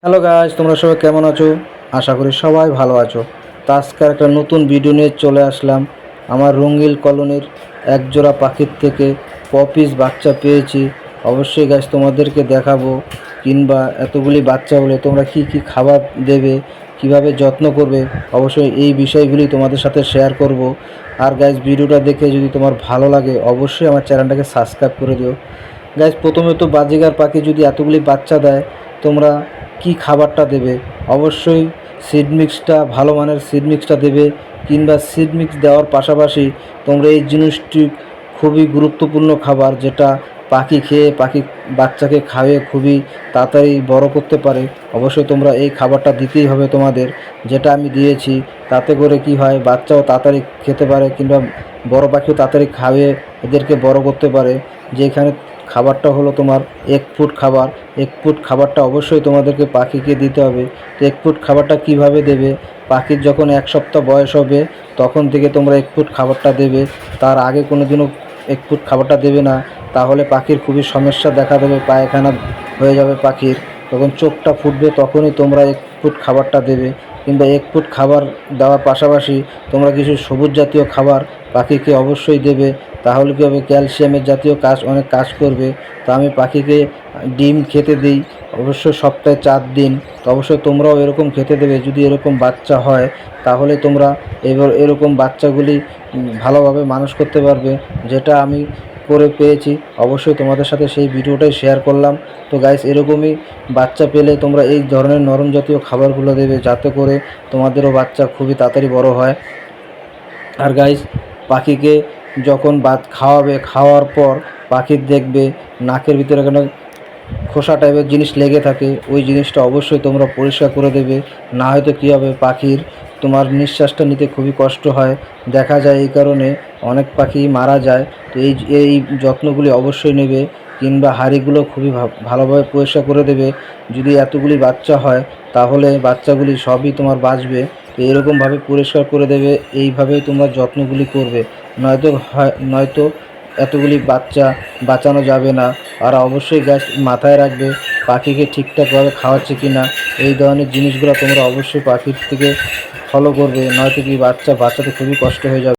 Hello guys, তোমরা সবাই কেমন আছো? আশা করি সবাই ভালো আছো। তো আজকের একটা নতুন ভিডিও নিয়ে চলে আসলাম। আমার রঙ্গিল কলোনির একজোড়া পাখির থেকে পপিস বাচ্চা পেয়েছি। অবশ্যই গাইস তোমাদেরকে দেখাবো, কিংবা এতগুলি বাচ্চা হলে তোমরা কি কি খাবার দেবে, কিভাবে যত্ন করবে, অবশ্যই এই বিষয়গুলি তোমাদের সাথে শেয়ার করব। আর গাইস, ভিডিওটা দেখে যদি তোমার ভালো লাগে অবশ্যই আমার চ্যানেলটাকে সাবস্ক্রাইব করে দিও। গাইস, প্রথমে তো বাজিগার পাখি যদি এতগুলি বাচ্চা দেয়, তোমরা কি খাবারটা দেবে? অবশ্যই সিড মিক্সটা, ভালো মানের সিড মিক্সটা দেবে, কিংবা সিড মিক্স দেওয়ার পাশাপাশি তোমরা এই জিনিসটি খুবই গুরুত্বপূর্ণ খাবার, যেটা পাখি খেয়ে পাখি বাচ্চাকে খাওয়িয়ে খুবই তাড়াতাড়ি বড় করতে পারে। অবশ্যই তোমরা এই খাবারটা দিতেই হবে তোমাদের, যেটা আমি দিয়েছি। তাতে করে কি হয়, বাচ্চাও তাড়াতাড়ি খেতে পারে, কিংবা বড় পাখিও তাড়াতাড়ি খাওয়িয়ে এদেরকে বড় করতে পারে। যেখানে খাবারটা হলো তোমার এক ফুট খাবার। এক ফুট খাবারটা অবশ্যই তোমাদেরকে পাখিকে দিতে হবে। তো এক ফুট খাবারটা কিভাবে দেবে? পাখির যখন 1 সপ্তাহ বয়স হবে তখন থেকে তোমরা এক ফুট খাবারটা দেবে। তার আগে কোনো দিনও এক ফুট খাবারটা দেবে না, তাহলে পাখির খুবই সমস্যা দেখা দেবে, পায়খানা হয়ে যাবে পাখির। তখন চোখটা ফুটবে, তখনই তোমরা এক ফুট খাবারটা দেবে। কিংবা এক ফুট খাবার দেওয়ার পাশাপাশি তোমরা কিছু সবুজ জাতীয় খাবার পাখিকে অবশ্যই দেবে। তাহলে কী হবে, ক্যালসিয়ামের জাতীয় অনেক কাজ করবে। তো আমি পাখিকে ডিম খেতে দিই অবশ্যই সপ্তাহে 4 দিন। তো অবশ্যই তোমরাও এরকম খেতে দেবে। যদি এরকম বাচ্চা হয় তাহলে তোমরা এরকম বাচ্চাগুলি ভালোভাবে মানুষ করতে পারবে, যেটা আমি করে পেয়েছি। অবশ্যই তোমাদের সাথে সেই ভিডিওটাই শেয়ার করলাম। তো গাইস, এরকমই বাচ্চা পেলে তোমরা এই ধরনের নরম জাতীয় খাবারগুলো দেবে, যাতে করে তোমাদেরও বাচ্চা খুবই তাড়াতাড়ি বড় হয়। আর গাইস, পাখিকে যখন ভাত খাওয়াবে, খাওয়ার পর পাখির দেখবে নাকের ভিতরে কোনো খোসা টাইপের জিনিস লেগে থাকে, ওই জিনিসটা অবশ্যই তোমরা পরিষ্কার করে দেবে। না হয়তো কী হবে, পাখির তোমার নিঃশ্বাসটা নিতে খুবই কষ্ট হয়, দেখা যায় এই কারণে অনেক পাখি মারা যায়। তো এই যত্নগুলি অবশ্যই নেবে। কিংবা হাঁড়িগুলো খুবই ভালোভাবে পরিষ্কার করে দেবে। যদি এতগুলি বাচ্চা হয় তাহলে বাচ্চাগুলি সবই তোমার বাঁচবে। তো এরকমভাবে পরিষ্কার করে দেবে, এইভাবেই তোমরা যত্নগুলি করবে। নয়তো এতগুলি বাচ্চা বাঁচানো যাবে না। আর অবশ্যই গ্যাস মাথায় রাখবে, পাখিকে ঠিকঠাকভাবে খাওয়াচ্ছে কি না, এই ধরনের জিনিসগুলো তোমরা অবশ্যই পাখির থেকে ফলো করবে। নয়তো কি বাচ্চাতে খুবই কষ্ট হয়ে যাবে।